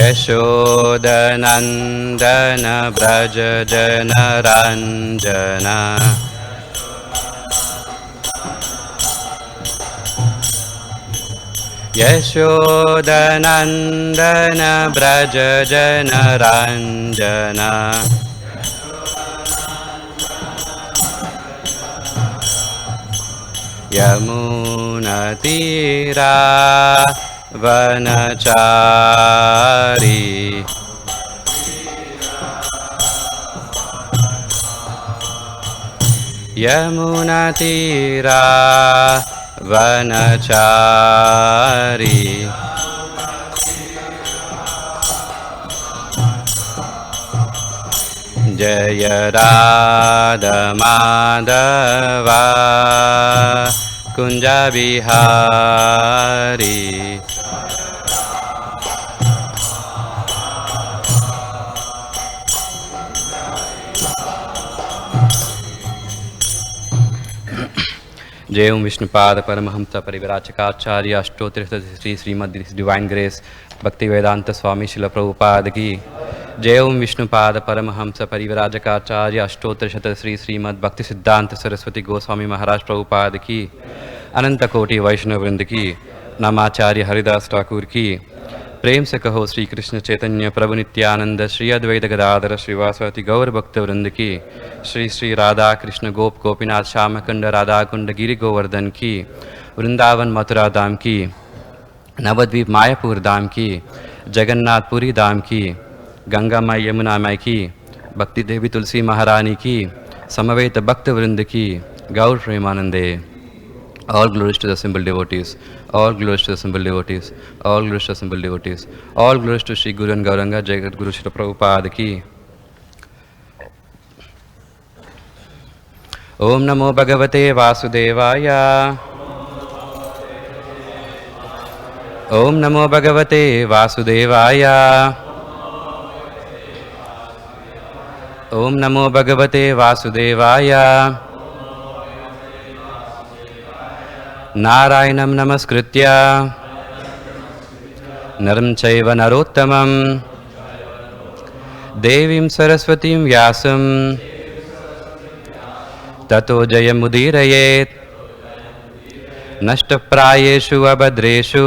यशोदनन्दन व्रज जनरञ्जन यशोदनन्दन व्रज जनरञ्जन यमुनतीरा वनचारी यमुनतीरा वनचारी जय राधा माधवा कुंज बिहारी जय ओम Vishnupad Paramhans परिव्राजकाचार्य अष्टोत्तर Shri Shrimad divine grace भक्ति वेदांत स्वामी शिल प्रभुपाद की जय ओम विष्णुपाद परमहंस परिव्राजकाचार्य अष्टोत्तर शत श्री श्रीमद भक्ति सिद्धांत सरस्वती गोस्वामी महाराज प्रभुपाद की अनंत कोटि वैष्णव वृंद की नामाचार्य हरिदास ठाकुर की प्रेम से कहो श्री कृष्ण चैतन्य प्रभु नित्यानंद श्री अद्वैत गदाधर श्रीवासवती गौर भक्त वृंद की श्री श्री राधा कृष्ण गोप गोपीनाथ श्यामकुंड राधा कुंड गिरि गोवर्धन की वृंदावन मथुरा धाम की नवद्वीप मायापुर धाम की जगन्नाथपुरी धाम की गंगा माई यमुना माई की भक्ति देवी तुलसी महारानी की समवेत भक्त वृंद की गौर प्रेमानंदे All glories to the simple devotees, all glories to the simple devotees, all glories to the simple devotees, all glories to Shri Guru and Gauranga, Jagat Guru Shri Prabhupada ki. Om Namo Bhagavate Vasudevaya. Om Namo Bhagavate Vasudevaya. Om Namo Bhagavate Vasudevaya. नारायणं नमस्कृत्य नरं चैव नरोत्तमं देवीं सरस्वतीं व्यासं ततो जयमुदीरयेत् नष्टप्रायेषु अभद्रेषु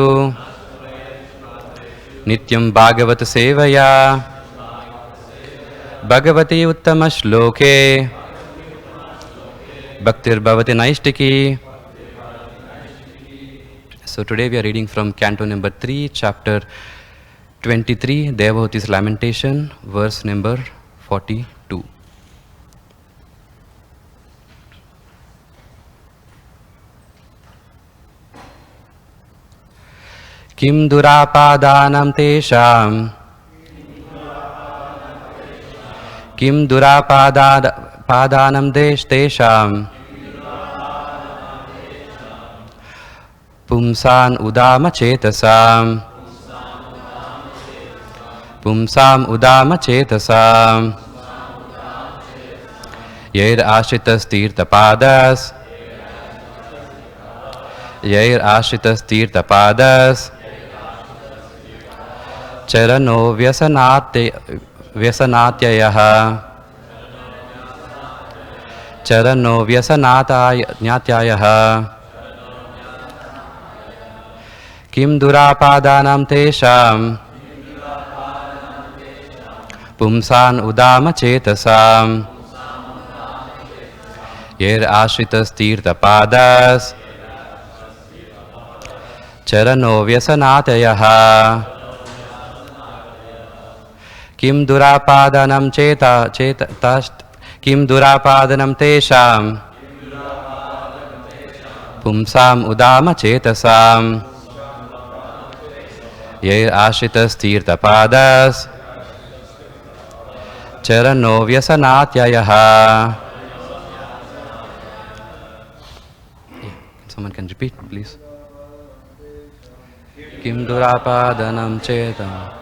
नित्यं भागवत सेवया Bhagwati उत्तमश्लोके भक्तिर्भवति नैष्टिकी. So today we are reading from Canto number 3, chapter 23, Devahuti's Lamentation, verse number 42. Kim durapadanam tesham Kim durapadanam tesham Pumsan udama chetasam Pumsam udama chetasam Yair ashitas tirtapadas Yair ashitas tirtapadas Charano vyasanatyayah Charano vyasanatyayah Kim durapadanam tesham Pumsan udama chetasam Yer ashritas tirtapadas Charano vyasanatayah Kim durapadanam Kim durapadanam tesham Pumsam udama chetasam Yair ashitas tirtapadas Charano vyasanatyayah. Someone can repeat, please. Kim durapadanam chetam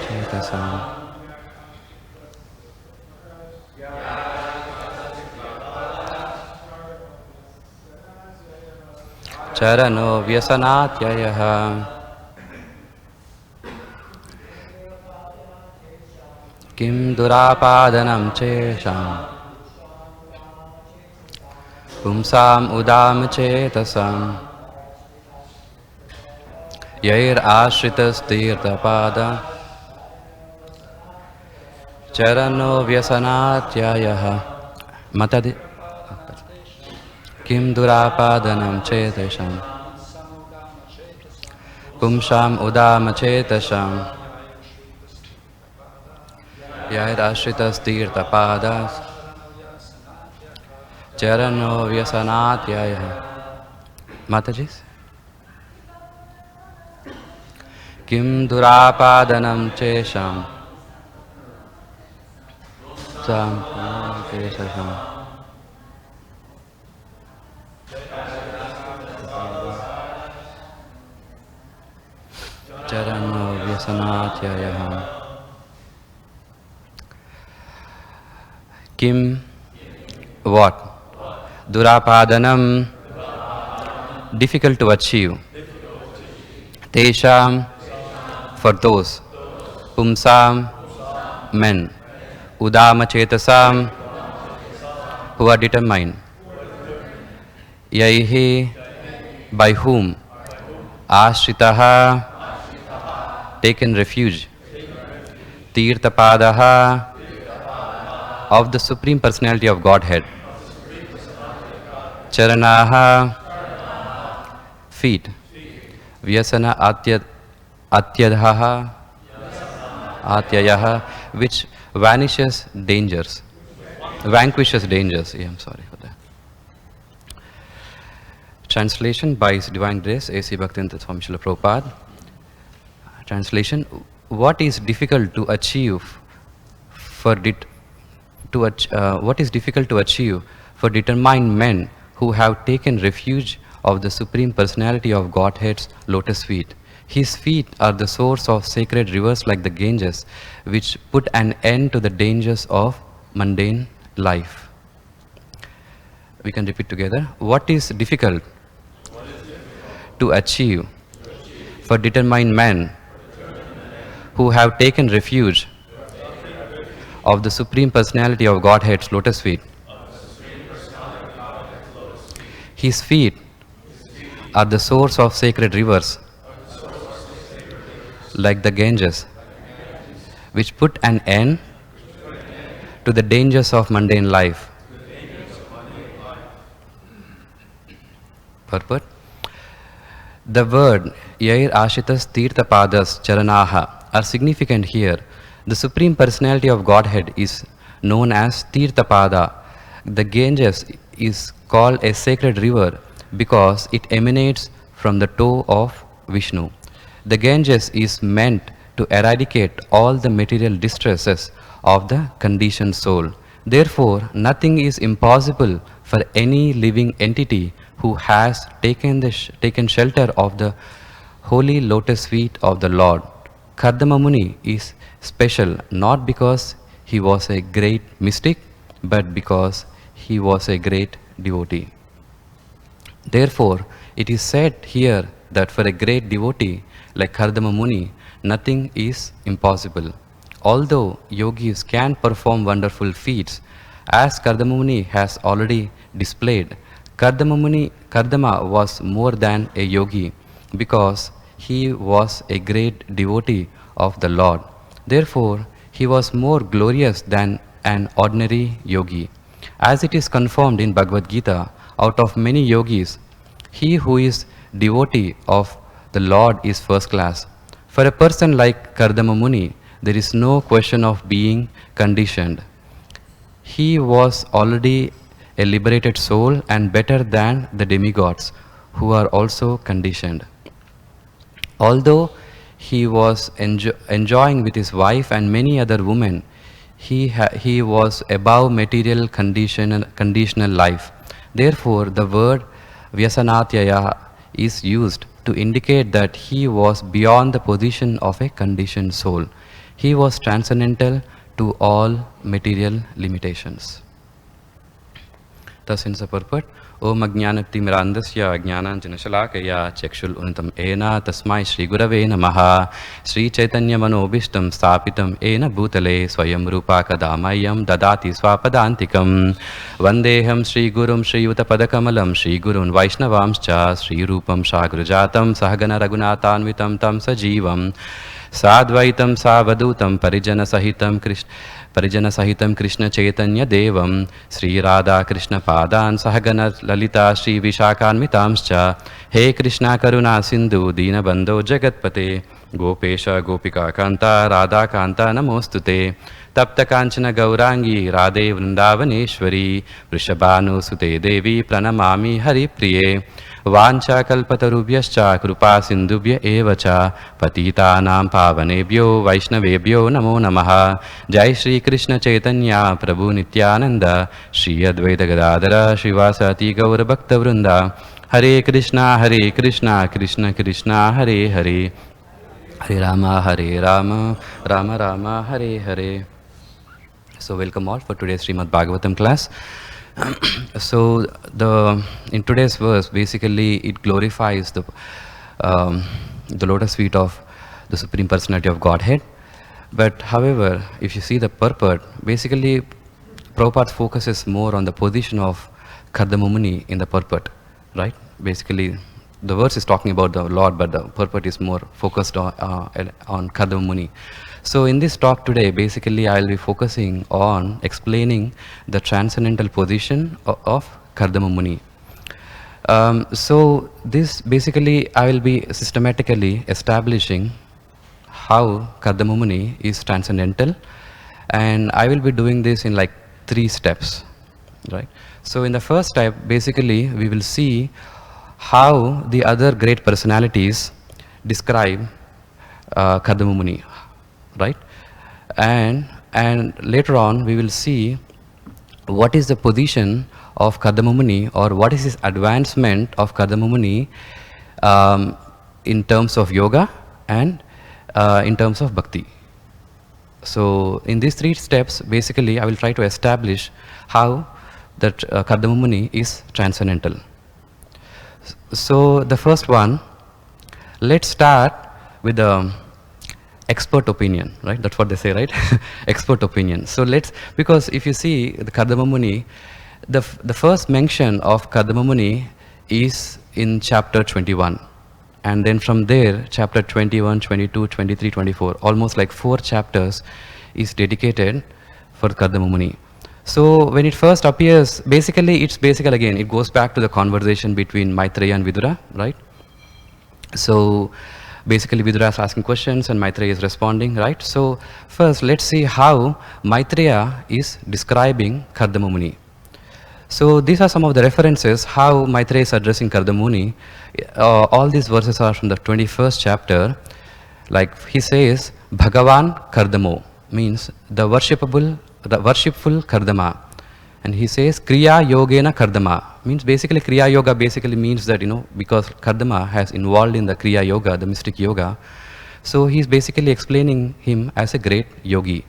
Chetasam. Charano Vyasanatyayah. Kim Durapadanam Chesham. Pumsam Udam Chetasam. Yair Ashritas Tirthapada. Charano Vyasanatyayah. Matadi. Kim Durapadanam Chetasham. Pumsam Udam Chetasham. Yair Ashritas Tirthapada. Charano Vyasanatyayah. Matajis. Kim Durapadanam Chesham. Sam Chesham. Charano Vyasanatyayah. Kim, what? Durapadanam, difficult to achieve. Tesham, for those. Pumsam, men. Udama Chetasam, who are determined. Yaihi, by whom? Ashritaha, taken refuge. Tirthapadaha, of the Supreme Personality of Godhead. Charanaha, feet. Vyasana atyadhaha, atyayaha, which vanquishes dangers. Yeah, I'm sorry for that. Translation by His Divine Grace, A.C. Bhaktivinoda Swami Srila Prabhupada. Translation: what is difficult to achieve what is difficult to achieve for determined men who have taken refuge of the Supreme Personality of Godhead's lotus feet? His feet are the source of sacred rivers like the Ganges, which put an end to the dangers of mundane life. We can repeat together. What is difficult to achieve for determined men who have taken refuge of the Supreme Personality of Godhead's lotus feet? His feet are the source of sacred rivers like the Ganges, which put an end to the dangers of mundane life. Purport. The word Yair Ashitas Tirthapadas Charanaha are significant here. The Supreme Personality of Godhead is known as Tirthapada. The Ganges is called a sacred river because it emanates from the toe of Vishnu. The Ganges is meant to eradicate all the material distresses of the conditioned soul. Therefore, nothing is impossible for any living entity who has taken shelter of the holy lotus feet of the Lord. Kardama Muni is special not because he was a great mystic, but because he was a great devotee. Therefore, it is said here that for a great devotee like Kardama Muni, nothing is impossible. Although yogis can perform wonderful feats, as Kardama Muni has already displayed, Kardama was more than a yogi because he was a great devotee of the Lord. Therefore, he was more glorious than an ordinary yogi. As it is confirmed in Bhagavad Gita, out of many yogis, he who is devotee of the Lord is first class. For a person like Kardama Muni, there is no question of being conditioned. He was already a liberated soul and better than the demigods, who are also conditioned. Although he was enjoying with his wife and many other women, he was above material conditional life. Therefore, the word Vyasanatyaya is used to indicate that he was beyond the position of a conditioned soul. He was transcendental to all material limitations. Thus, in the purport, Om Ajnanatimirandasya Ajnananjanashalakaya Chakshul Unitam Ena Tasmai Shri Gurave Namaha Shri Chaitanya Manobishtam Stapitam Ena Bhutale Swayam Rupa Kadamayam Dadati Swapadantikam Vandeham Shri Gurum Shri Utapadakamalam Shri Gurun Vaishnavamscha Shri Rupam Shagrajatam Sahagana Raghunathanvitam Tam Sajivam Sadvaitam Savadutam Parijana Sahitam Krishna Chaitanya Devam Sri Radha Krishna Padan Sahagana Lalita Shri Vishakanmitamscha He Krishna Karuna Sindhu Dina Bandho Jagatpate Gopesha Gopika Kanta Radha Kanta Namostute Tapta Kanchana Gaurangi Radhe Vrindavaneshwari Vrishabhanu Sute Devi Pranamami Hari Priye Vancha kalpatarubhyascha krupa sindubhya evacha patitanam pavanebhyo vaishnavebhyo namo namaha Jai Shri Krishna Chaitanya Prabhu Nityananda Shri Advaita Gadadhara Srivasati Gaura Bhakta Vrinda Hare Krishna Krishna Krishna Hare Hare Hare Rama Rama Rama Hare Hare. So welcome all for today's Srimad Bhagavatam class. So in today's verse, basically it glorifies the lotus feet of the Supreme Personality of Godhead. But however, if you see the purport, basically Prabhupada's focus is more on the position of Kardama Muni in the purport, right? Basically, the verse is talking about the Lord, but the purport is more focused on Kardama Muni. So in this talk today, basically I will be focusing on explaining the transcendental position of Kardama Muni. So this basically I will be systematically establishing how Kardama Muni is transcendental, and I will be doing this in like 3 steps, right? So in the first step, basically we will see how the other great personalities describe Kardama Muni, right? And later on we will see what is the position of Kardama Muni, or what is his advancement of Kardama Muni in terms of yoga and in terms of bhakti. So in these 3 steps, basically I will try to establish how that Kardama Muni is transcendental. So the first one, let's start with the expert opinion, right? That's what they say, right? Expert opinion. So because if you see the Kardama Muni, the first mention of Kardama Muni is in chapter 21. And then from there, chapter 21, 22, 23, 24, almost like 4 chapters is dedicated for Kardama Muni. So when it first appears, basically it's basical again. It goes back to the conversation between Maitreya and Vidura, right? So basically Vidura is asking questions and Maitreya is responding, right? So first let's see how Maitreya is describing Kardama Muni. So these are some of the references how Maitreya is addressing Kardama Muni. All these verses are from the 21st chapter. Like he says, Bhagavan Kardamo, means the worshipful Kardama. And he says, Kriya Yogena Kardama, means basically Kriya Yoga basically means that, because Kardama has involved in the Kriya Yoga, the mystic yoga, so he's basically explaining him as a great yogi.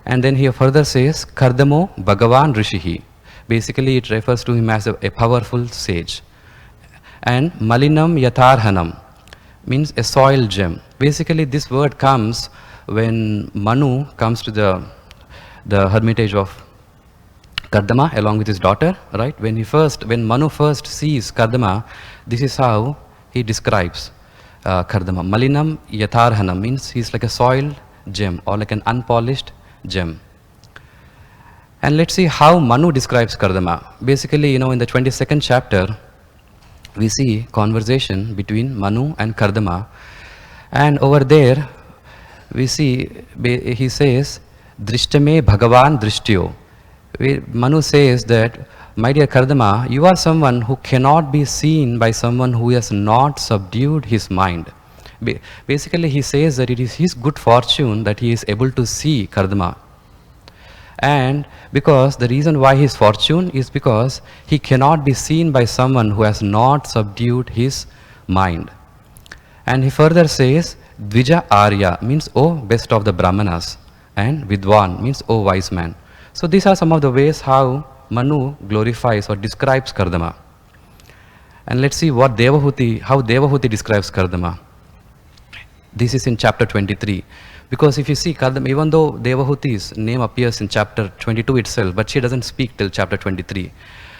And then he further says, Kardamo Bhagavan Rishihi, basically it refers to him as a powerful sage. And Malinam Yatharhanam, means a soil gem. Basically this word comes when Manu comes to the hermitage of Kardama along with his daughter, right? When Manu first sees Kardama, this is how he describes Kardama. Malinam Yatharhanam, means he's like a soil gem or like an unpolished gem. And let's see how Manu describes Kardama. Basically, in the 22nd chapter, we see conversation between Manu and Kardama. And over there, we see, he says, Drishtame Bhagavan Drishtyo. Manu says that, my dear Kardama, you are someone who cannot be seen by someone who has not subdued his mind. Basically, he says that it is his good fortune that he is able to see Kardama. And because the reason why his fortune is because he cannot be seen by someone who has not subdued his mind. And he further says, Dvija Arya means, O best of the Brahmanas, and Vidwan means, O wise man. So these are some of the ways how Manu glorifies or describes Kardama. And let's see what how Devahuti describes Kardama. This is in chapter 23. Because if you see Kardama, even though Devahuti's name appears in chapter 22 itself, but she doesn't speak till chapter 23.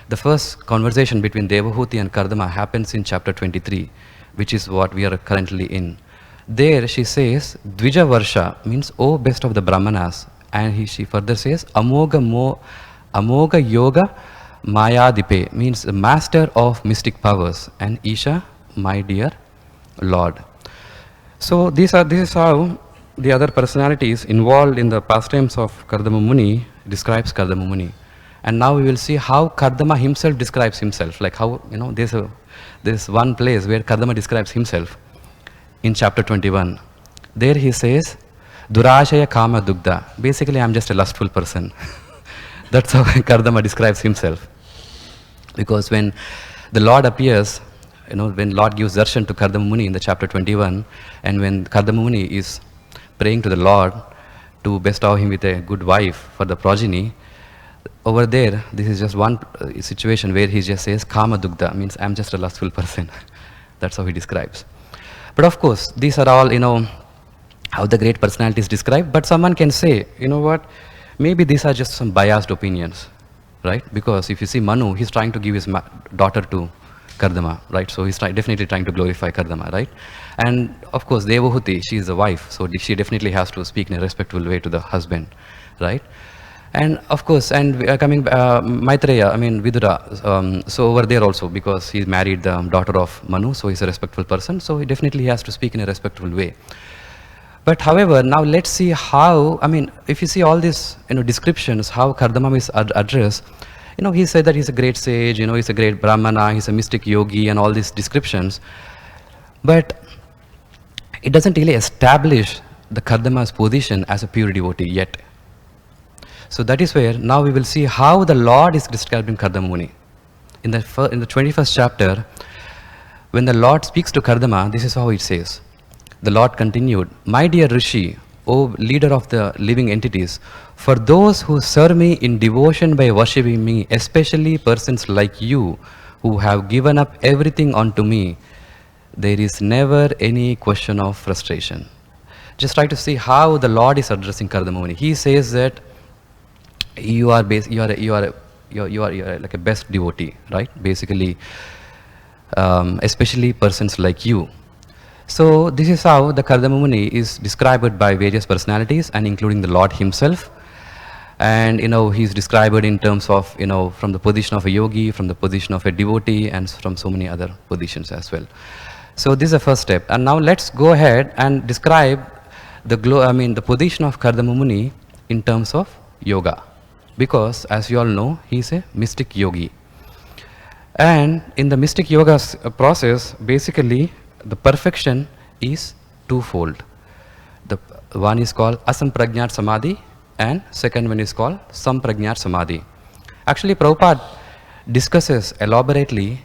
The first conversation between Devahuti and Kardama happens in chapter 23, which is what we are currently in. There she says, Dvija Varsha means, O best of the Brahmanas. And she further says, Amoga Yoga Mayadipe means the master of mystic powers. And Isha, my dear Lord. So this is how the other personalities involved in the pastimes of Kardama Muni describes Kardama Muni. And now we will see how Kardama himself describes himself. Like how, there's one place where Kardama describes himself in chapter 21. There he says, Durashaya Kama Dugda. Basically, I'm just a lustful person. That's how Kardama describes himself. Because when the Lord appears, when Lord gives darshan to Kardama Muni in the chapter 21, and when Kardama Muni is praying to the Lord to bestow him with a good wife for the progeny, over there, this is just one situation where he just says, Kama Dugda, means I'm just a lustful person. That's how he describes. But of course, these are all, how the great personalities describe. But someone can say, maybe these are just some biased opinions, right? Because if you see Manu, he's trying to give his daughter to Kardama, right? So he's definitely trying to glorify Kardama, right? And of course, Devahuti, she is a wife, so she definitely has to speak in a respectful way to the husband, right? And of course, and coming Maitreya, Vidura, so over there also, because he married the daughter of Manu, so he's a respectful person, so he definitely has to speak in a respectful way. But however, now let's see how, if you see all these descriptions, how Kardama is addressed, he said that he's a great sage, he's a great Brahmana, he's a mystic yogi, and all these descriptions. But it doesn't really establish the Kardama's position as a pure devotee yet. So that is where now we will see how the Lord is describing Kardama Muni. In the 21st chapter, when the Lord speaks to Kardama, this is how it says. The Lord continued, My dear Rishi, O leader of the living entities, for those who serve me in devotion by worshipping me, especially persons like you who have given up everything unto me, there is never any question of frustration. Just try to see how the Lord is addressing Kardama Muni. He says that you are like a best devotee, right? Basically, especially persons like you. So this is how the Kardama Muni is described by various personalities, and including the Lord himself. And he's described in terms of from the position of a yogi, from the position of a devotee, and from so many other positions as well. So this is the first step. And now let's go ahead and describe the position of Kardama Muni in terms of yoga. Because as you all know, he's a mystic yogi. And in the mystic yoga process, basically the perfection is twofold. The one is called Asampragnat Samadhi, and second one is called Sampragnat Samadhi. Actually, Prabhupada discusses elaborately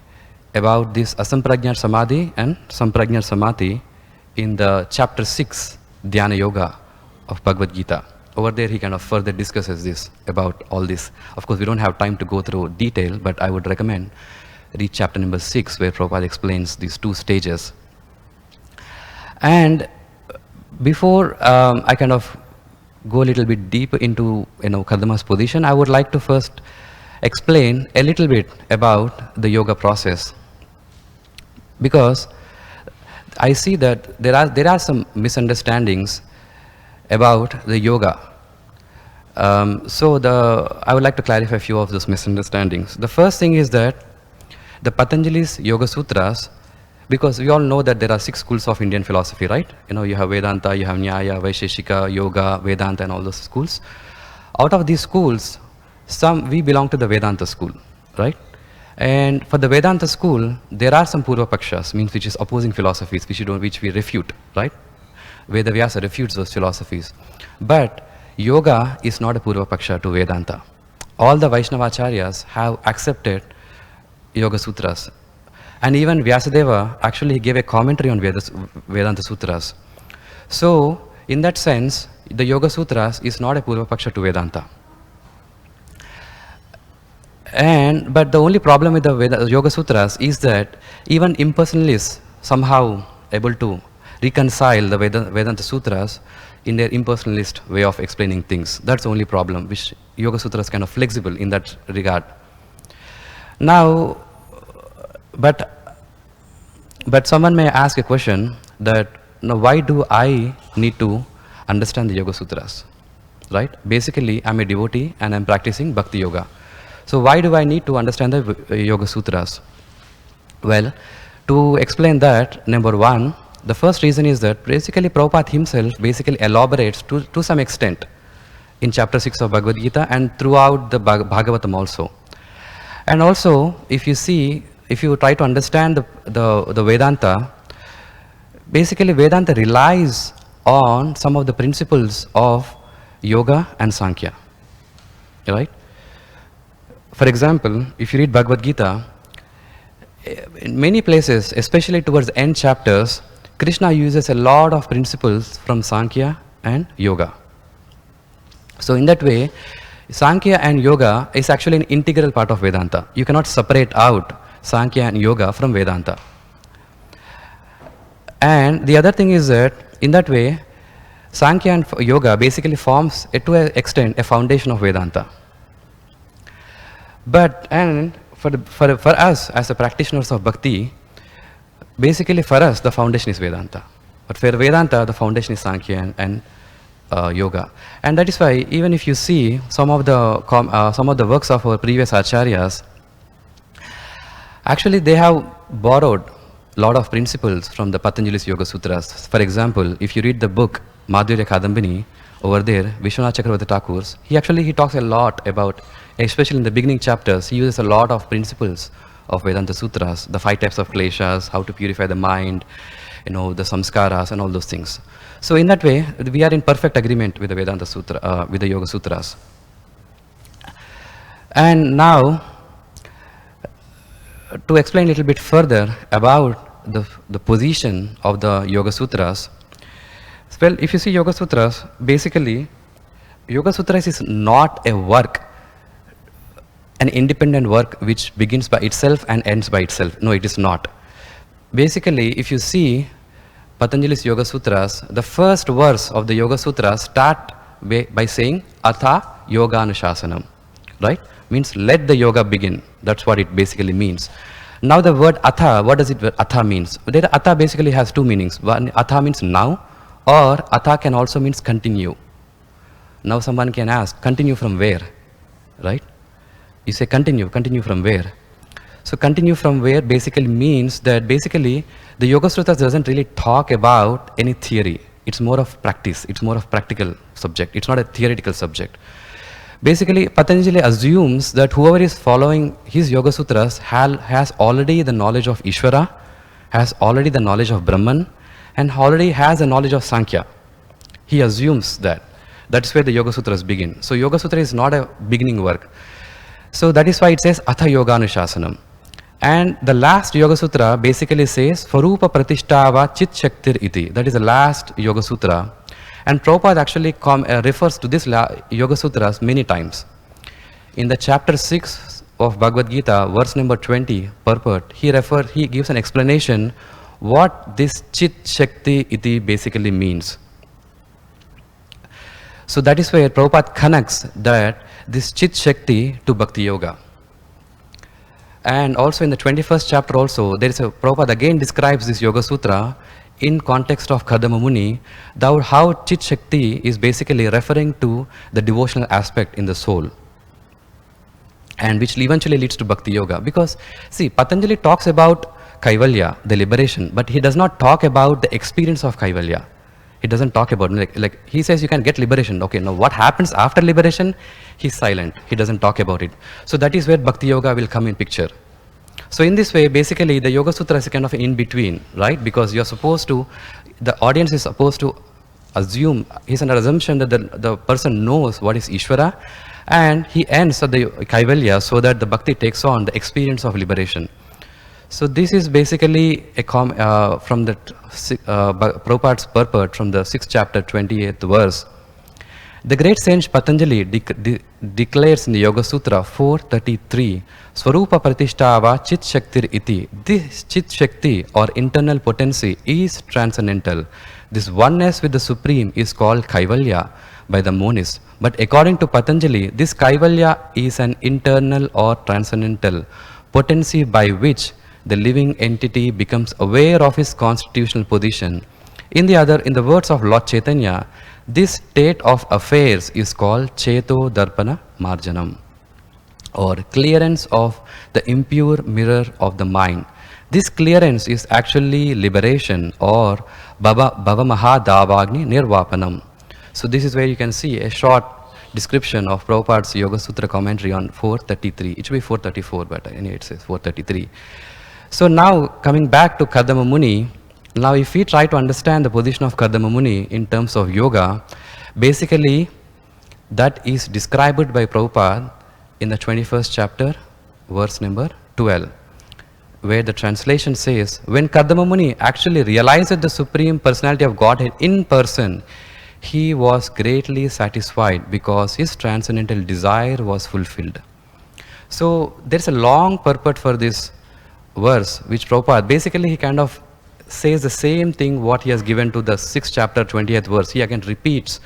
about this Asampragnat Samadhi and Sampragnat Samadhi in the chapter 6, Dhyana Yoga of Bhagavad Gita. Over there, he kind of further discusses this, about all this. Of course, we don't have time to go through detail, but I would recommend read chapter number 6, where Prabhupada explains these two stages. And before I kind of go a little bit deep into Kardama's position, I would like to first explain a little bit about the yoga process, because I see that there are some misunderstandings about the yoga. I would like to clarify a few of those misunderstandings. The first thing is that the Patanjali's Yoga Sutras, because we all know that there are 6 schools of Indian philosophy, right? You have Vedanta, you have Nyaya, Vaisheshika, Yoga, Vedanta, and all those schools. Out of these schools, we belong to the Vedanta school, right? And for the Vedanta school, there are some Purva Pakshas, which is opposing philosophies, which we refute, right? Veda Vyasa refutes those philosophies. But yoga is not a Purva Paksha to Vedanta. All the Vaishnavacharyas have accepted Yoga Sutras. And even Vyasadeva actually gave a commentary on Vedanta Sutras. So, in that sense, the Yoga Sutras is not a Purva Paksha to Vedanta. But the only problem with the Yoga Sutras is that even impersonalists somehow able to reconcile the Vedanta Sutras in their impersonalist way of explaining things. That's the only problem, which Yoga Sutras kind of flexible in that regard. Now, but someone may ask a question that, now why do I need to understand the Yoga Sutras, right? Basically, I'm a devotee and I'm practicing Bhakti Yoga. So why do I need to understand the Yoga Sutras? Well, to explain that, number one, the first reason is that basically Prabhupada himself basically elaborates to some extent in chapter 6 of Bhagavad Gita and throughout the Bhagavatam also. And also, if you try to understand the Vedanta, basically Vedanta relies on some of the principles of Yoga and Sankhya, right? For example, if you read Bhagavad Gita, in many places, especially towards the end chapters, Krishna uses a lot of principles from Sankhya and Yoga. So in that way, Sankhya and Yoga is actually an integral part of Vedanta. You cannot separate out Sankhya and Yoga from Vedanta. And the other thing is that in that way, Sankhya and Yoga basically forms, to an extent, a foundation of Vedanta. And for us as the practitioners of Bhakti, basically for us the foundation is Vedanta. But for Vedanta, the foundation is Sankhya and Yoga. And that is why even if you see some of the works of our previous acharyas, actually they have borrowed a lot of principles from the Patanjali's Yoga Sutras. For example, if you read the book Madhurya Kadambini, over there, Vishwanath Chakravarti Thakur's, he talks a lot about, especially in the beginning chapters, he uses a lot of principles of Vedanta Sutras, the 5 types of kleshas, how to purify the mind, the samskaras and all those things. So in that way, we are in perfect agreement with the Vedanta Sutra, with the Yoga Sutras. And now, to explain a little bit further about the position of the Yoga Sutras, well, if you see Yoga Sutras, basically, Yoga Sutras is not a work, an independent work which begins by itself and ends by itself. No, it is not. Basically, if you see Patanjali's Yoga Sutras, the first verse of the Yoga Sutras start by saying Atha Yoga Anushasanam, right? Means let the yoga begin. That's what it basically means. Now the word Atha, what does it Atha means? Atha basically has 2 meanings. One, Atha means now, or Atha can also means continue. Now someone can ask, continue from where, right? You say continue from where? So continue from where basically means that basically the Yoga Sutras doesn't really talk about any theory. It's more of practice. It's more of practical subject. It's not a theoretical subject. Basically, Patanjali assumes that whoever is following his Yoga Sutras has already the knowledge of Ishvara, has already the knowledge of Brahman, and already has the knowledge of Sankhya. He assumes that. That's where the Yoga Sutras begin. So Yoga Sutra is not a beginning work. So that is why it says Atha Yoga Anushasanam. And the last Yoga Sutra basically says Swarupa Pratishtava Chit Shaktir Iti. That is the last Yoga Sutra. And Prabhupada actually refers to this Yoga Sutras many times. In the chapter 6 of Bhagavad Gita, verse number 20, purport, he gives an explanation what this Chit Shakti Iti basically means. So that is where Prabhupada connects that this Chit Shakti to Bhakti Yoga. And also in the 21st chapter also, Prabhupada again describes this Yoga Sutra in context of Kadama Muni, how Chit Shakti is basically referring to the devotional aspect in the soul, and which eventually leads to Bhakti Yoga. Because, see, Patanjali talks about Kaivalya, the liberation, but he does not talk about the experience of Kaivalya. He doesn't talk about, like he says you can get liberation. Okay, now what happens after liberation? He's silent. He doesn't talk about it. So that is where Bhakti Yoga will come in picture. So in this way, basically the Yoga Sutra is kind of in between, right? Because you're supposed to, the audience is supposed to assume, he's under assumption that the person knows what is Ishvara, and he ends at the Kaivalya so that the Bhakti takes on the experience of liberation. So this is basically from the Prabhupada's purport from the 6th chapter 28th verse. The great sage Patanjali declares in the Yoga Sutra 433, Swarupa Pratishtava Chit Shaktir iti. This Chit Shakti or internal potency is transcendental. This oneness with the Supreme is called Kaivalya by the monists. But according to Patanjali, this Kaivalya is an internal or transcendental potency by which the living entity becomes aware of his constitutional position. In the words of Lord Chaitanya, this state of affairs is called Cheto Darpana Marjanam, or clearance of the impure mirror of the mind. This clearance is actually liberation, or Bhavamaha Davagni Nirvapanam. So this is where you can see a short description of Prabhupada's Yoga Sutra commentary on 433. It should be 434, but anyway it says 433. So now coming back to Kardama Muni, now if we try to understand the position of Kardama Muni in terms of yoga, basically that is described by Prabhupada in the 21st chapter, verse number 12, where the translation says, when Kardama Muni actually realized the Supreme Personality of Godhead in person, he was greatly satisfied because his transcendental desire was fulfilled. So there's a long purport for this verse, which Prabhupada, basically he kind of says the same thing what he has given to the 6th chapter 20th verse. He again repeats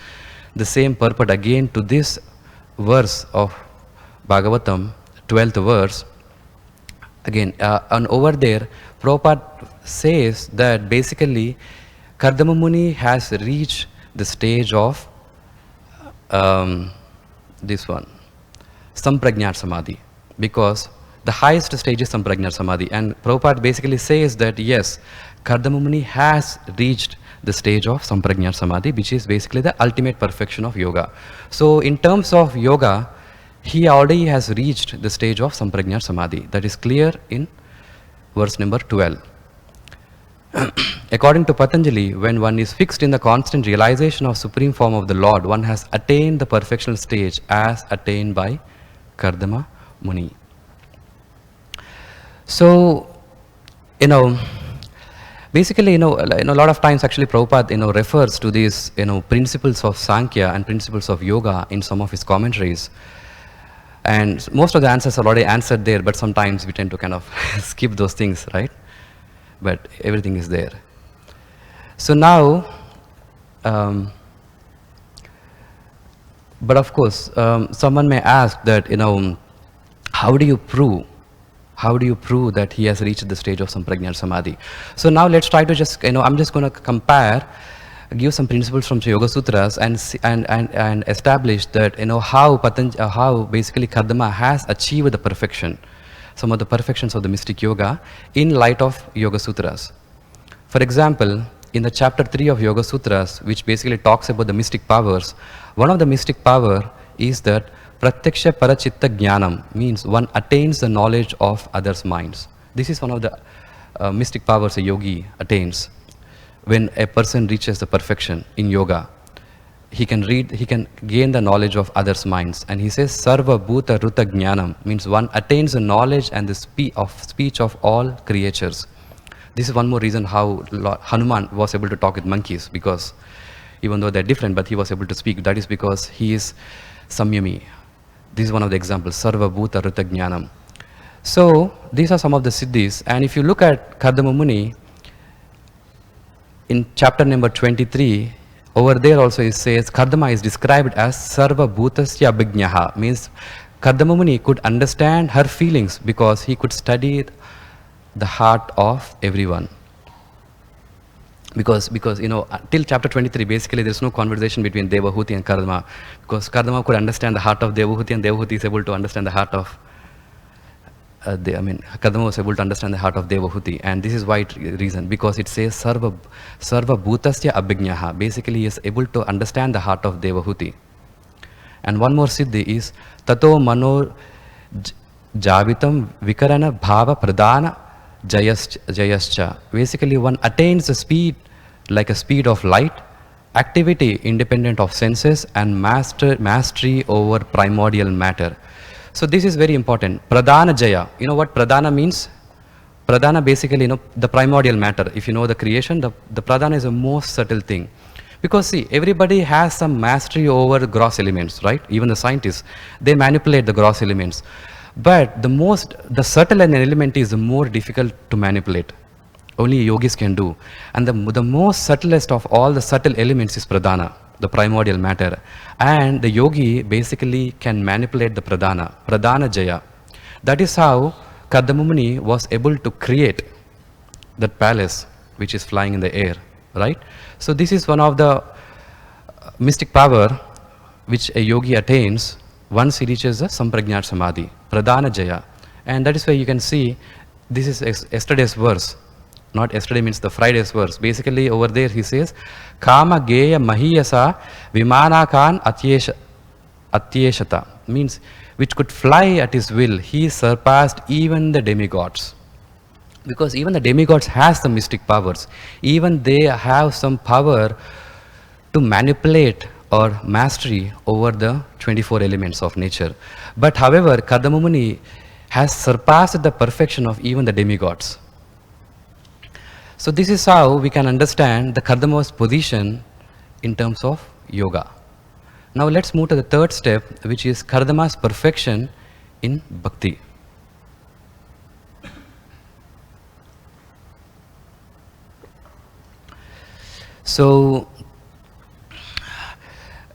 the same purport again to this verse of Bhagavatam, 12th verse. Again, and over there, Prabhupada says that basically Kardama Muni has reached the stage of this one, Samprajñat Samadhi, because the highest stage is Samprajñat Samadhi. And Prabhupada basically says that yes, Kardama Muni has reached the stage of Samprajñat Samadhi, which is basically the ultimate perfection of yoga. So in terms of yoga, he already has reached the stage of Samprajñat Samadhi. That is clear in verse number 12. According to Patanjali, when one is fixed in the constant realization of supreme form of the Lord, one has attained the perfectional stage as attained by Kardama Muni. So, basically, a lot of times actually Prabhupada, refers to these, principles of Sankhya and principles of yoga in some of his commentaries. And most of the answers are already answered there, but sometimes we tend to kind of skip those things, right? But everything is there. So now, but of course, someone may ask that, how do you prove that he has reached the stage of Samprajñat Samadhi? So now let's try to just, I'm just going to give some principles from Yoga Sutras and establish that, how basically Kardama has achieved the perfection, some of the perfections of the mystic yoga in light of Yoga Sutras. For example, in the chapter 3 of Yoga Sutras, which basically talks about the mystic powers, one of the mystic power is that Pratyaksha Parachitta Jnanam, means one attains the knowledge of others' minds. This is one of the mystic powers a yogi attains. When a person reaches the perfection in yoga, he can gain the knowledge of others' minds. And he says, Sarva Bhuta Ruta Jnanam, means one attains the knowledge and the speech of all creatures. This is one more reason how Hanuman was able to talk with monkeys, because even though they're different, but he was able to speak. That is because he is Samyami. This is one of the examples, Sarva Bhuta Ruta Jnanam. So these are some of the siddhis. And if you look at Kardama Muni, in chapter number 23, over there also it says, Kardama is described as Sarva Bhutasya Abhijnaha, means Kardama Muni could understand her feelings because he could study the heart of everyone. Because till chapter 23, basically there's no conversation between Devahuti and Kardama, because Kardama could understand the heart of Devahuti and Devahuti is able to understand the heart of Kardama was able to understand the heart of Devahuti, and this is why reason, because it says Sarva Bhutasya Abhijnaha, basically he is able to understand the heart of Devahuti. And one more siddhi is Tato Mano Javitam Vikarana Bhava Pradana Jayascha. Basically one attains the speed like a speed of light, activity independent of senses, and mastery over primordial matter. So this is very important. Pradana Jaya. You know what Pradana means? Pradhana basically, the primordial matter. If you know the creation, the pradhana is the most subtle thing. Because see, everybody has some mastery over gross elements, right? Even the scientists, they manipulate the gross elements. But the subtle element is the more difficult to manipulate. Only yogis can do. And the most subtlest of all the subtle elements is pradhana, the primordial matter. And the yogi basically can manipulate the pradhana jaya. That is how Kadamumuni was able to create that palace which is flying in the air, right? So this is one of the mystic power which a yogi attains once he reaches the Samprajñat Samadhi, Pradhana Jaya. And that is why you can see, this is yesterday's verse. Not yesterday means the Friday's verse. Basically over there he says, Kama Geya Mahiyasa Vimana Khan Atyeshata. Means which could fly at his will. He surpassed even the demigods. Because even the demigods has some mystic powers. Even they have some power to manipulate or mastery over the 24 elements of nature. But however, Kadamumuni has surpassed the perfection of even the demigods. So this is how we can understand the Kardama's position in terms of yoga. Now let's move to the third step, which is Kardama's perfection in bhakti. So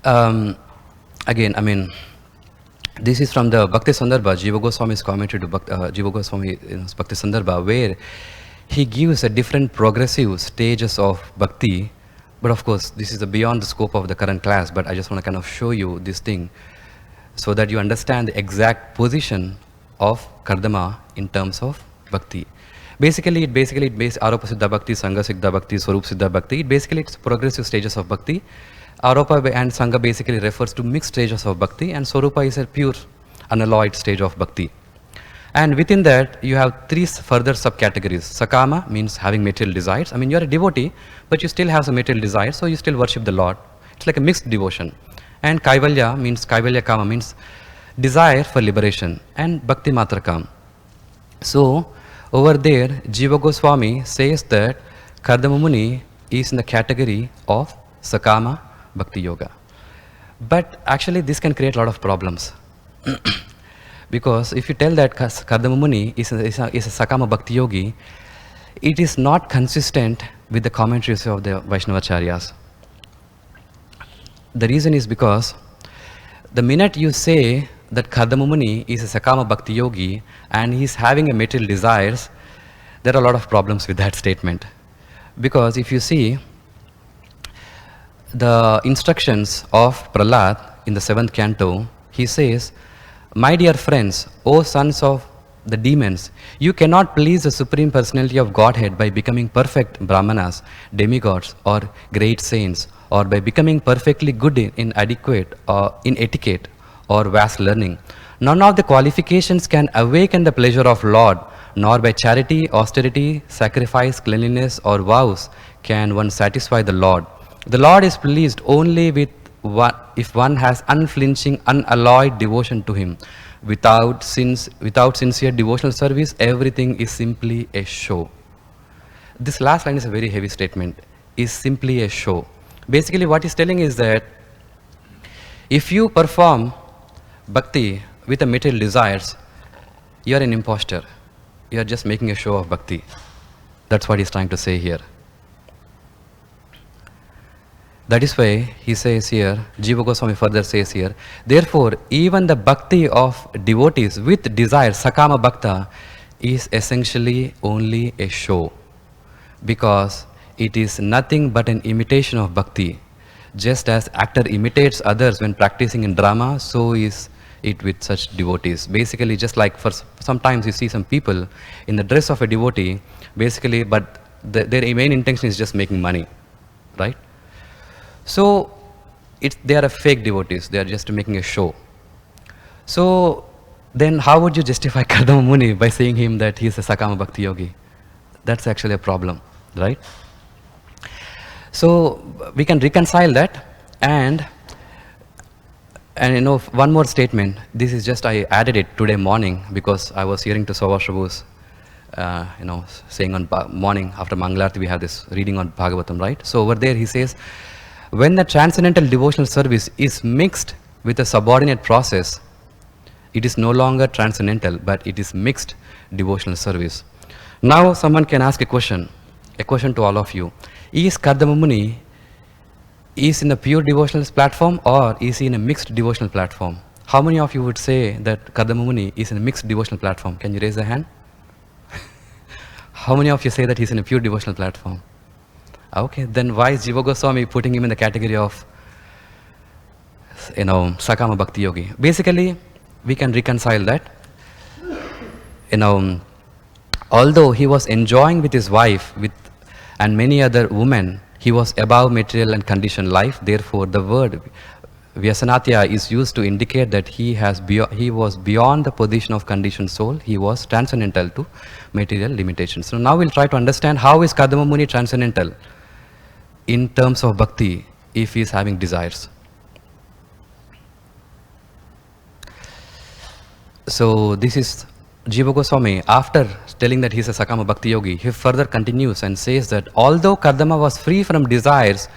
again, I mean, this is from the Bhakti Sandarbha, Jiva Goswami's commentary to Jiva Goswami's Bhakti Sandarbha, where he gives a different progressive stages of bhakti. But of course, this is beyond the scope of the current class, but I just want to kind of show you this thing so that you understand the exact position of Kardama in terms of bhakti. Basically, it based Aropa Siddha Bhakti, Sangha Siddha Bhakti, Swarup Siddha Bhakti. It's progressive stages of bhakti. Aropa and Sangha basically refers to mixed stages of bhakti, and Swarupa is a pure unalloyed stage of bhakti. And within that, you have three further subcategories. Sakama means having material desires. I mean, you're a devotee, but you still have some material desires, so you still worship the Lord. It's like a mixed devotion. And Kaivalya means, Kaivalya Kama means desire for liberation, and Bhakti Matra Kam. So, over there, Jiva Goswami says that Kardamamuni is in the category of Sakama Bhakti Yoga. But actually, this can create a lot of problems. Because if you tell that Kardamamuni is a Sakama Bhakti Yogi, it is not consistent with the commentaries of the Vaishnavacharyas. The reason is because the minute you say that Kardamamuni is a Sakama Bhakti Yogi and he is having a material desires, there are a lot of problems with that statement. Because if you see the instructions of Prahlad in the 7th canto, he says, "My dear friends, O sons of the demons, you cannot please the Supreme Personality of Godhead by becoming perfect Brahmanas, demigods, or great saints, or by becoming perfectly good in etiquette or vast learning. None of the qualifications can awaken the pleasure of Lord, nor by charity, austerity, sacrifice, cleanliness, or vows can one satisfy the Lord. The Lord is pleased only with if one has unflinching, unalloyed devotion to Him. Without sincere devotional service, everything is simply a show." This last line is a very heavy statement, is simply a show. Basically what he's telling is that if you perform bhakti with the material desires, you're an imposter. You're just making a show of bhakti. That's what he's trying to say here. That is why he says here, Jiva Goswami further says here, therefore, even the bhakti of devotees with desire, Sakama Bhakta, is essentially only a show, because it is nothing but an imitation of bhakti. Just as actor imitates others when practicing in drama, so is it with such devotees. Basically, just like for sometimes you see some people in the dress of a devotee, basically, but their main intention is just making money, right? So they are a fake devotees. They are just making a show. So then how would you justify Kardamamuni by saying him that he is a Sakama Bhakti Yogi? That's actually a problem, right? So we can reconcile that, and one more statement. This is just, I added it today morning because I was hearing to Sava Prabhu's saying on morning after Mangalarti, we have this reading on Bhagavatam, right? So over there he says, when the transcendental devotional service is mixed with a subordinate process, it is no longer transcendental, but it is mixed devotional service. Now someone can ask a question to all of you. Is Kardama Muni is in a pure devotional platform, or is he in a mixed devotional platform? How many of you would say that Kardama Muni is in a mixed devotional platform? Can you raise a hand? How many of you say that he's in a pure devotional platform? Okay, then why is Jiva Goswami putting him in the category of, Sakama Bhakti Yogi? Basically, we can reconcile that. Although he was enjoying with his wife and many other women, he was above material and conditioned life. Therefore, the word Vyasanatya is used to indicate that he was beyond the position of conditioned soul. He was transcendental to material limitations. So now we'll try to understand how is Kardama Muni transcendental in terms of bhakti if he is having desires. So this is Jiva Goswami. After telling that he is a Sakama Bhakti Yogi, he further continues and says that although Kardama was free from desires,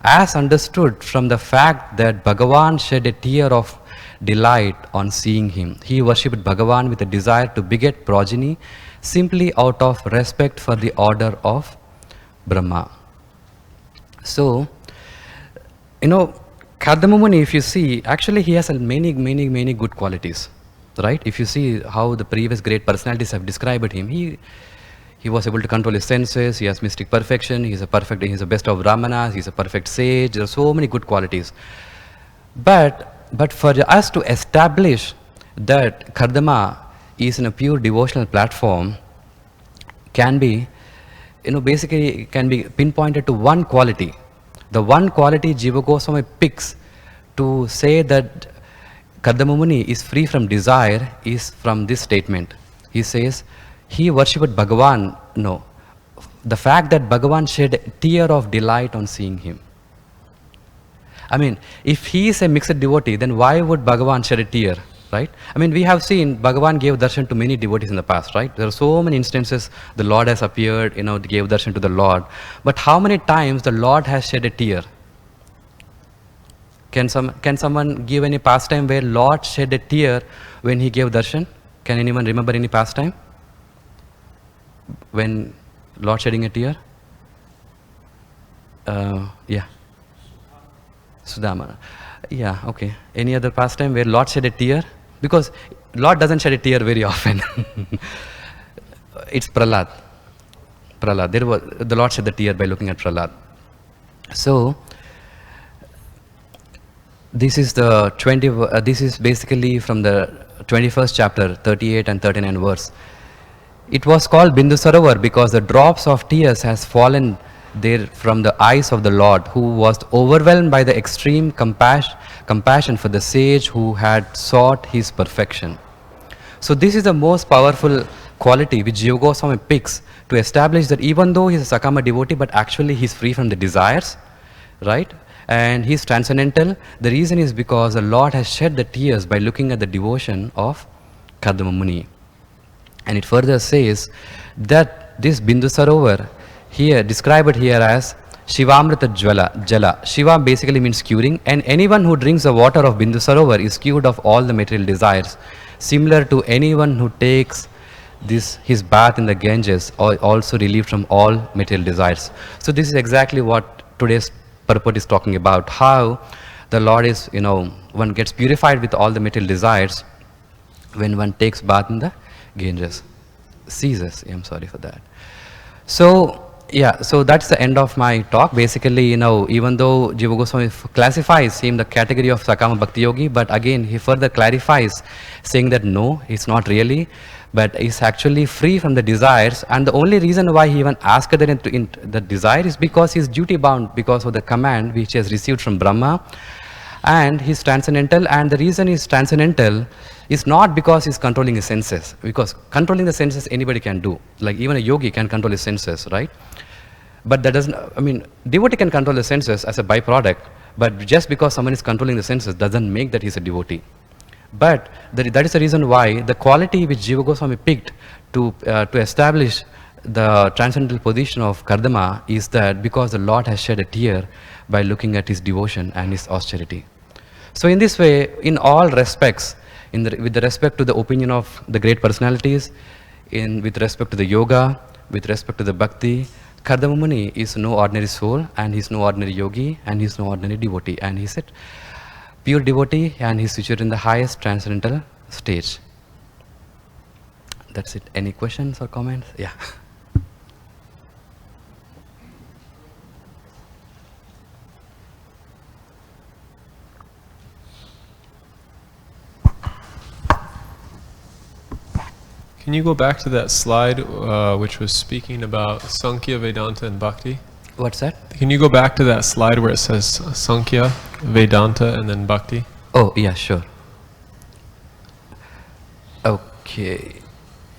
as understood from the fact that Bhagavan shed a tear of delight on seeing him, he worshipped Bhagavan with a desire to beget progeny simply out of respect for the order of Brahma. So, Kardama Muni, if you see, actually he has many good qualities, right? If you see how the previous great personalities have described him, he was able to control his senses, he has mystic perfection, he's the best of Brahmanas, he's a perfect sage, there are so many good qualities. But for us to establish that Kardama is in a pure devotional platform can be, basically can be pinpointed to one quality. The one quality Jiva Goswami picks to say that Kardama Muni is free from desire is from this statement. He says, he worshipped Bhagavan, the fact that Bhagavan shed a tear of delight on seeing him. I mean, if he is a mixed devotee, then why would Bhagavan shed a tear, right? I mean, we have seen Bhagavan gave darshan to many devotees in the past, right? There are so many instances the Lord has appeared, gave darshan to the Lord. But how many times the Lord has shed a tear? Can someone give any pastime where Lord shed a tear when he gave darshan? Can anyone remember any pastime when Lord shedding a tear? Yeah. Sudama. Yeah, okay. Any other pastime where Lord shed a tear? Because Lord doesn't shed a tear very often. It's Prahlad. The Lord shed the tear by looking at Prahlad. So, this is basically from the 21st chapter, 38 and 39 verse. It was called Bindu Sarovar because the drops of tears has fallen there from the eyes of the Lord, who was overwhelmed by the extreme compassion for the sage who had sought his perfection. So this is the most powerful quality which Jiva Goswami picks to establish that even though he is a Sakama devotee, but actually he is free from the desires, right? And he is transcendental. The reason is because the Lord has shed the tears by looking at the devotion of Kardama Muni. And it further says that this Bindu Sarovar here, described here as Shivamrita Jala. Shiva basically means curing, and anyone who drinks the water of Bindu Sarovar is cured of all the material desires. Similar to anyone who takes his bath in the Ganges, also relieved from all material desires. So this is exactly what today's purport is talking about, how the Lord is, one gets purified with all the material desires when one takes bath in the Ganges. Ceases, I'm sorry for that. So, yeah, so that's the end of my talk. Basically, even though Jiva Goswami classifies him the category of Sakama Bhakti Yogi, but again, he further clarifies, saying that no, he's not really, but he's actually free from the desires. And the only reason why he even asked that the desire is because he's duty bound, because of the command which he has received from Brahma. And he's transcendental, and the reason he's transcendental is not because he's controlling his senses, because controlling the senses anybody can do, like even a yogi can control his senses, right? But that doesn't, devotee can control the senses as a byproduct, but just because someone is controlling the senses doesn't make that he's a devotee. But that is the reason why the quality which Jiva Goswami picked to establish the transcendental position of Kardama is that because the Lord has shed a tear by looking at his devotion and his austerity. So in this way, in all respects, with the respect to the opinion of the great personalities, with respect to the yoga, with respect to the bhakti, Kardama Muni is no ordinary soul, and he's no ordinary yogi, and he's no ordinary devotee. And he said, pure devotee, and he's situated in the highest transcendental stage. That's it. Any questions or comments? Yeah. Can you go back to that slide which was speaking about Sankhya, Vedanta, and Bhakti? What's that? Can you go back to that slide where it says Sankhya, Vedanta, and then Bhakti? Oh, yeah, sure. Okay.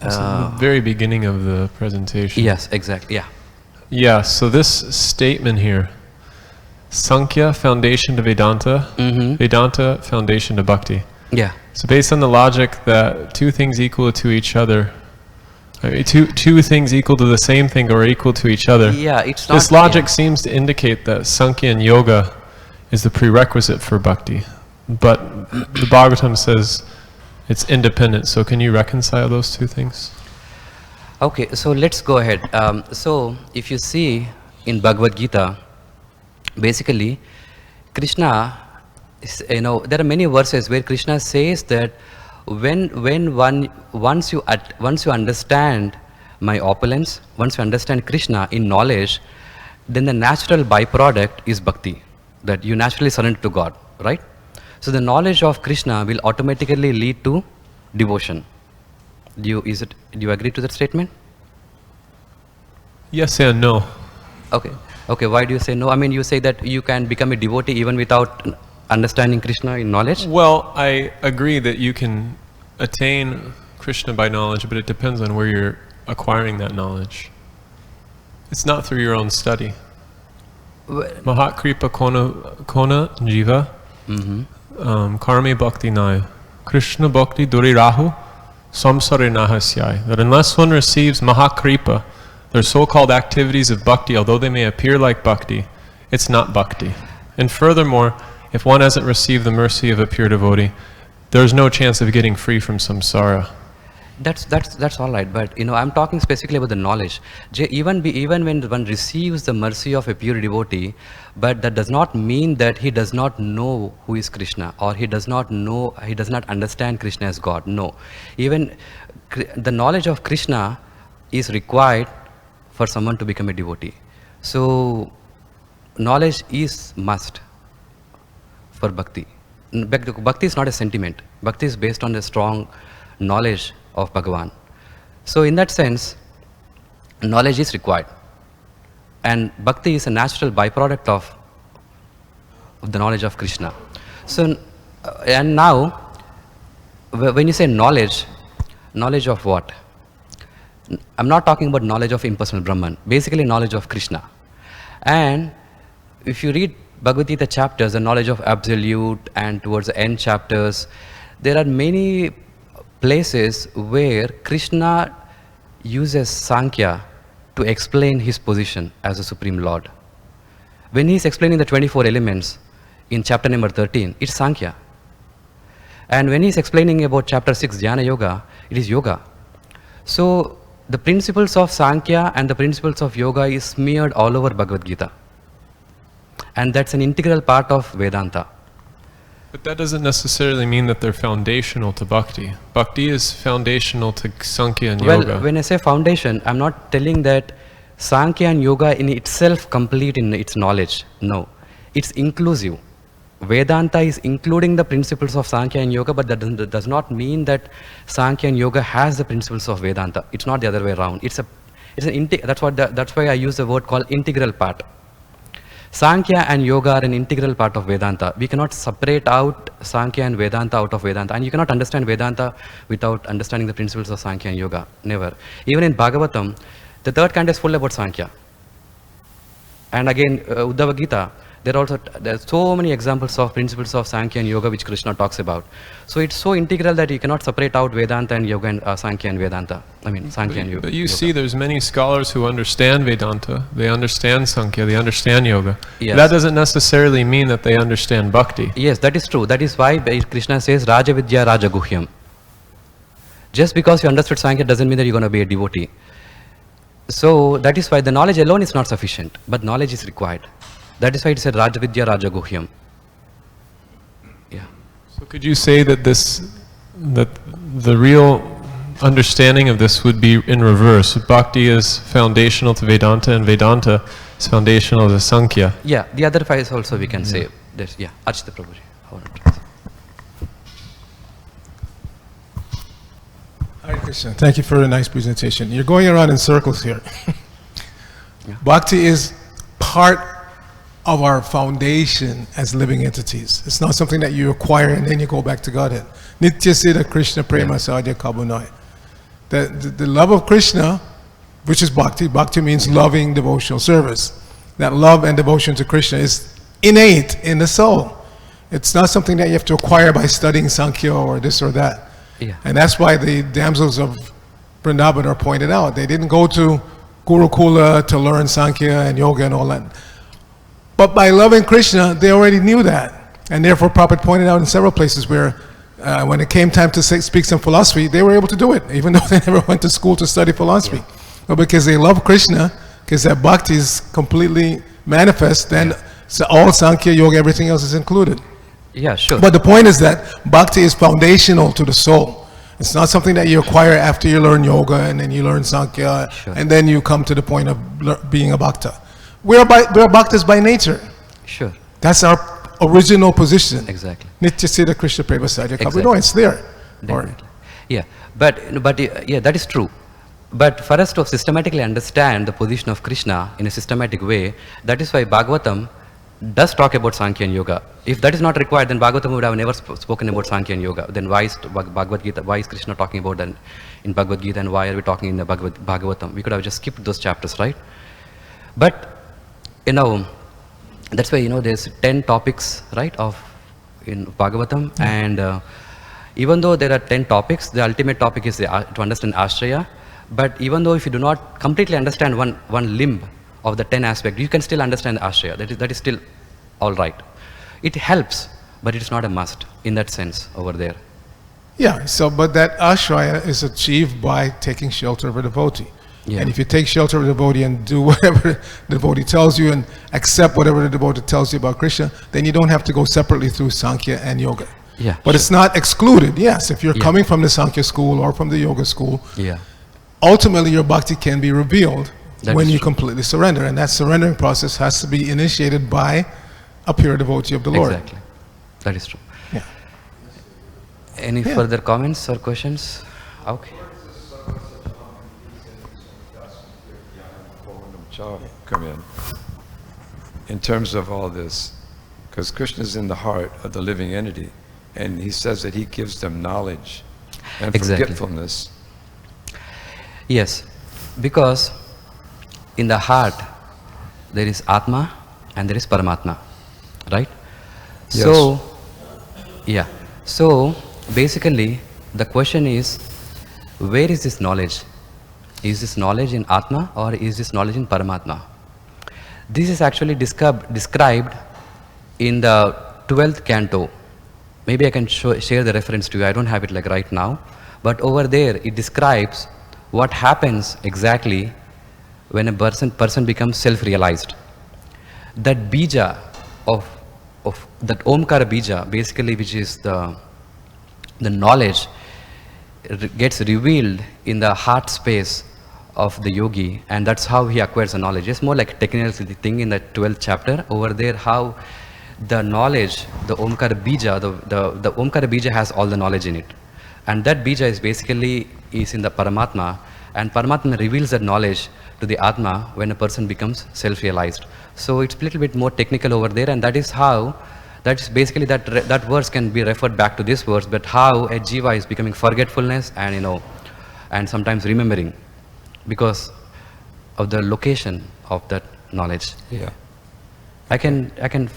It's the very beginning of the presentation. Yes, exactly, yeah. Yeah, so this statement here, Sankhya, foundation to Vedanta, Vedanta, foundation to Bhakti. Yeah. So based on the logic that two things equal to each other, two things equal to the same thing or equal to each other. Yeah, it's not. This logic seems to indicate that Sankhya and Yoga is the prerequisite for Bhakti. But the Bhagavatam says it's independent. So can you reconcile those two things? Okay, so let's go ahead. So if you see in Bhagavad Gita, basically, Krishna, there are many verses where Krishna says that once you understand my opulence, once you understand Krishna in knowledge, then the natural byproduct is bhakti, that you naturally surrender to God, right? So the knowledge of Krishna will automatically lead to devotion. Do you agree to that statement? Yes and no. Okay. Okay, why do you say no? I mean, you say that you can become a devotee even without understanding Krishna in knowledge? Well, I agree that you can attain Krishna by knowledge, but it depends on where you're acquiring that knowledge. It's not through your own study. Mahat kripa kona jiva karme bhakti naya Krishna bhakti duri rahu samsare nahasyai. That unless one receives mahakripa, their so-called activities of bhakti, although they may appear like bhakti, it's not bhakti. And furthermore, if one hasn't received the mercy of a pure devotee, there's no chance of getting free from samsara. That's all right, but I'm talking specifically about the knowledge. Even when one receives the mercy of a pure devotee, but that does not mean that he does not know who is Krishna, or he does not understand Krishna as God. No, even the knowledge of Krishna is required for someone to become a devotee. So knowledge is must for bhakti. Bhakti is not a sentiment. Bhakti is based on a strong knowledge of Bhagavan. So in that sense, knowledge is required. And bhakti is a natural byproduct of the knowledge of Krishna. So, and now, when you say knowledge of what? I'm not talking about knowledge of impersonal Brahman, basically knowledge of Krishna. And if you read Bhagavad Gita chapters, the knowledge of absolute, and towards the end chapters, there are many places where Krishna uses Sankhya to explain his position as a Supreme Lord. When he is explaining the 24 elements in chapter number 13, it's Sankhya. And when he is explaining about chapter 6, Jnana Yoga, it is Yoga. So the principles of Sankhya and the principles of Yoga is smeared all over Bhagavad Gita. And that's an integral part of Vedanta. But that doesn't necessarily mean that they're foundational to Bhakti. Bhakti is foundational to Sankhya and Yoga. Well, when I say foundation, I'm not telling that Sankhya and Yoga in itself complete in its knowledge. No, it's inclusive. Vedanta is including the principles of Sankhya and Yoga, but that does not mean that Sankhya and Yoga has the principles of Vedanta. It's not the other way around. That's why I use the word called integral part. Sankhya and Yoga are an integral part of Vedanta. We cannot separate out Sankhya and Vedanta out of Vedanta. And you cannot understand Vedanta without understanding the principles of Sankhya and Yoga. Never. Even in Bhagavatam, the third canto is full about Sankhya. And again, Uddhava Gita, there are so many examples of principles of Sankhya and Yoga which Krishna talks about. So it's so integral that you cannot separate out Vedanta and Yoga and Sankhya and Vedanta. I mean, Sankhya and Yoga. But you see, there's many scholars who understand Vedanta, they understand Sankhya, they understand Yoga. Yes. That doesn't necessarily mean that they understand Bhakti. Yes, that is true. That is why Krishna says Raja Vidya Raja Guhyam. Just because you understood Sankhya doesn't mean that you're going to be a devotee. So that is why the knowledge alone is not sufficient, but knowledge is required. That is why it said Raja Vidya Raja Guhyam. Yeah. So could you say that that the real understanding of this would be in reverse? Bhakti is foundational to Vedanta, and Vedanta is foundational to Sankhya. Yeah, the other five also we can say. There's, yeah, Achita Prabhuji. I want to translate. Hare Krishna. Thank you for a nice presentation. You're going around in circles here. Yeah. Bhakti is part of our foundation as living entities. It's not something that you acquire and then you go back to Godhead. Nitya Siddha Krishna Prema Sadhya Kabunai. The love of Krishna, which is Bhakti. Bhakti means loving devotional service. That love and devotion to Krishna is innate in the soul. It's not something that you have to acquire by studying Sankhya or this or that. Yeah. And that's why the damsels of Vrindavan are pointed out. They didn't go to Gurukula to learn Sankhya and Yoga and all that. But by loving Krishna, they already knew that. And therefore, Prabhupada pointed out in several places where when it came time to speak some philosophy, they were able to do it, even though they never went to school to study philosophy. Yeah. But because they love Krishna, because that bhakti is completely manifest, then so all Sankhya, Yoga, everything else is included. Yeah, sure. But the point is that bhakti is foundational to the soul. It's not something that you acquire after you learn yoga and then you learn Sankhya, sure. And then you come to the point of being a bhakta. We're bhaktas by nature. Sure. That's our original position. Exactly. Nitya Siddha Krishna Prema Sadhya Kabunai. Exactly. No, it's there. Definitely. Yeah, but yeah, that is true. But for us to systematically understand the position of Krishna in a systematic way, that is why Bhagavatam does talk about Sankhya and Yoga. If that is not required, then Bhagavatam would have never spoken about Sankhya and Yoga. Then why is Bhagavad Gita, why is Krishna talking about that in Bhagavad Gita, and why are we talking in the Bhagavatam? We could have just skipped those chapters, right? But, that's why, there's 10 topics, right, in Bhagavatam, and even though there are 10 topics, the ultimate topic is to understand Ashraya, but even though if you do not completely understand one limb of the 10 aspects, you can still understand the Ashraya. That is still all right. It helps, but it's not a must in that sense over there. Yeah, but that ashraya is achieved by taking shelter of a devotee. Yeah. And if you take shelter of a devotee and do whatever the devotee tells you and accept whatever the devotee tells you about Krishna, then you don't have to go separately through Sankhya and Yoga. Yeah, but it's not excluded. Yes, if you're coming from the Sankhya school or from the Yoga school, ultimately your bhakti can be revealed when you completely surrender. And that surrendering process has to be initiated by a pure devotee of the Lord. Exactly. That is true. Yeah. Any further comments or questions? Okay. Come in terms of all this, because Krishna is in the heart of the living entity, and he says that he gives them knowledge and forgetfulness. Yes, because in the heart there is Atma and there is Paramatma, right? Yes. So basically the question is, where is this knowledge? Is this knowledge in Atma or is this knowledge in Paramatma? This is actually described in the 12th canto. Maybe I can share the reference to you. I don't have it like right now. But over there it describes what happens exactly when a person becomes self-realized. That bija of that Omkara bija, basically, which is the knowledge, gets revealed in the heart space of the yogi, and that's how he acquires the knowledge. It's more like a technical thing in the 12th chapter. Over there, how the knowledge, the Omkara bija, the Omkara bija has all the knowledge in it. And that bija is basically in the Paramatma, and Paramatma reveals that knowledge to the Atma when a person becomes self-realized. So it's a little bit more technical over there, and that is basically that verse can be referred back to this verse, but how a jiva is becoming forgetfulness and and sometimes remembering because of the location of that knowledge. Yeah. I can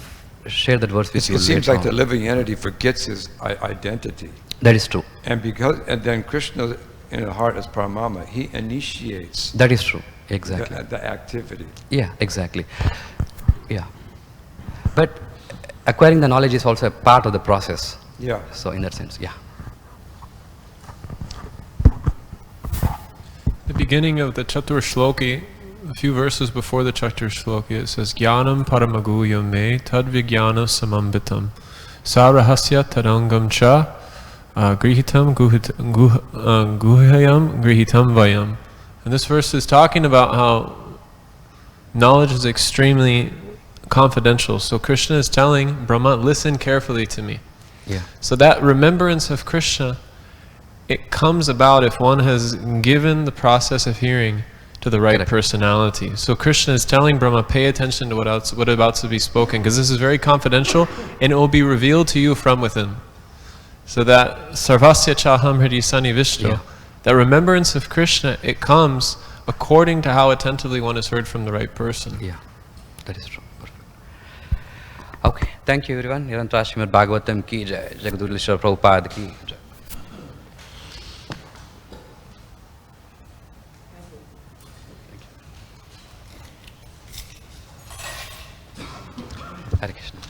share that verse with you It seems later like the on. living entity forgets his identity. That is true. And then Krishna in the heart as Paramama, he initiates That is true. Exactly. the activity. Yeah, exactly. Yeah. But acquiring the knowledge is also a part of the process. Yeah. So in that sense, yeah. The beginning of the Chatur Shloki, a few verses before the Chatur Shloki, it says, Jnanam paramaguyam me tad vijnana samambitam sarahasya tadangam cha grihitam guhyam grihitam vayam. And this verse is talking about how knowledge is extremely confidential. So Krishna is telling Brahma, listen carefully to me. Yeah. So that remembrance of Krishna, it comes about if one has given the process of hearing to the right Correct. personality. So Krishna is telling Brahma, pay attention to what about to be spoken, because this is very confidential and it will be revealed to you from within. So that sarvasya chaham hridi sanivishto, Yeah. that remembrance of Krishna, it comes according to how attentively one has heard from the right person. Yeah. That is true. Perfect. Okay. Thank you everyone. Nirantara Srimad Bhagavatam ki jai. Jagadguru Srila Prabhupada ki jai. Hare Krishna.